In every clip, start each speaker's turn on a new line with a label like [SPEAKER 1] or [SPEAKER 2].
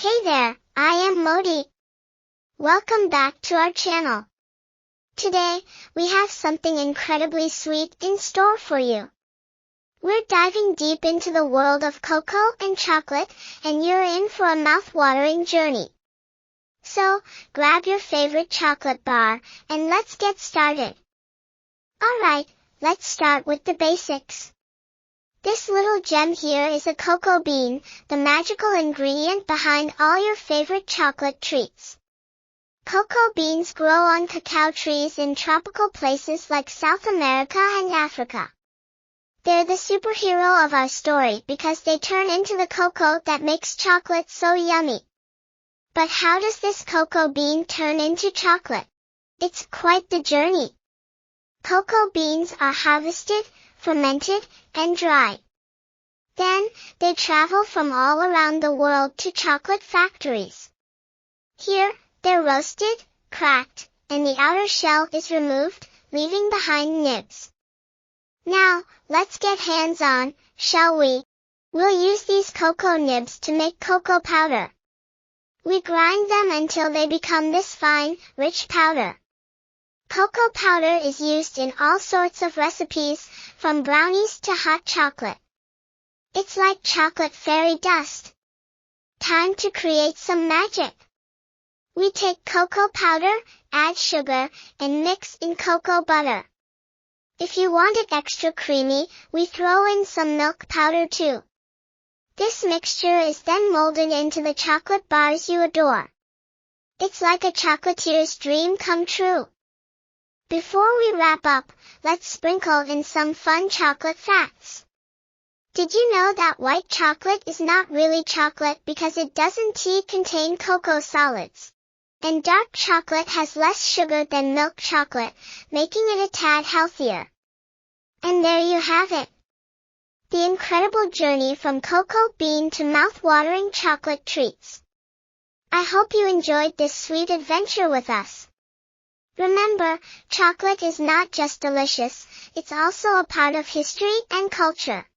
[SPEAKER 1] Hey there, I am Modi. Welcome back to our channel. Today, we have something incredibly sweet in store for you. We're diving deep into the world of cocoa and chocolate, and you're in for a mouth-watering journey. So, grab your favorite chocolate bar, and let's get started. Alright, let's start with the basics. This little gem here is a cocoa bean, the magical ingredient behind all your favorite chocolate treats. Cocoa beans grow on cacao trees in tropical places like South America and Africa. They're the superhero of our story because they turn into the cocoa that makes chocolate so yummy. But how does this cocoa bean turn into chocolate? It's quite the journey. Cocoa beans are harvested, fermented, and dried. Then, they travel from all around the world to chocolate factories. Here, they're roasted, cracked, and the outer shell is removed, leaving behind nibs. Now, let's get hands-on, shall we? We'll use these cocoa nibs to make cocoa powder. We grind them until they become this fine, rich powder. Cocoa powder is used in all sorts of recipes, from brownies to hot chocolate. It's like chocolate fairy dust. Time to create some magic. We take cocoa powder, add sugar, and mix in cocoa butter. If you want it extra creamy, we throw in some milk powder too. This mixture is then molded into the chocolate bars you adore. It's like a chocolatier's dream come true. Before we wrap up, let's sprinkle in some fun chocolate facts. Did you know that white chocolate is not really chocolate because it doesn't contain cocoa solids? And dark chocolate has less sugar than milk chocolate, making it a tad healthier. And there you have it. The incredible journey from cocoa bean to mouth-watering chocolate treats. I hope you enjoyed this sweet adventure with us. Remember, chocolate is not just delicious, it's also a part of history and culture.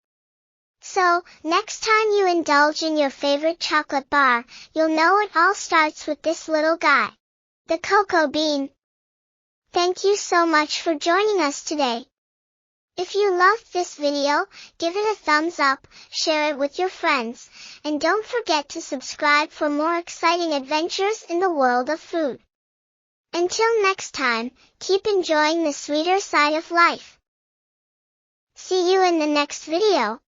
[SPEAKER 1] So, next time you indulge in your favorite chocolate bar, you'll know it all starts with this little guy, the cocoa bean. Thank you so much for joining us today. If you loved this video, give it a thumbs up, share it with your friends, and don't forget to subscribe for more exciting adventures in the world of food. Until next time, keep enjoying the sweeter side of life. See you in the next video.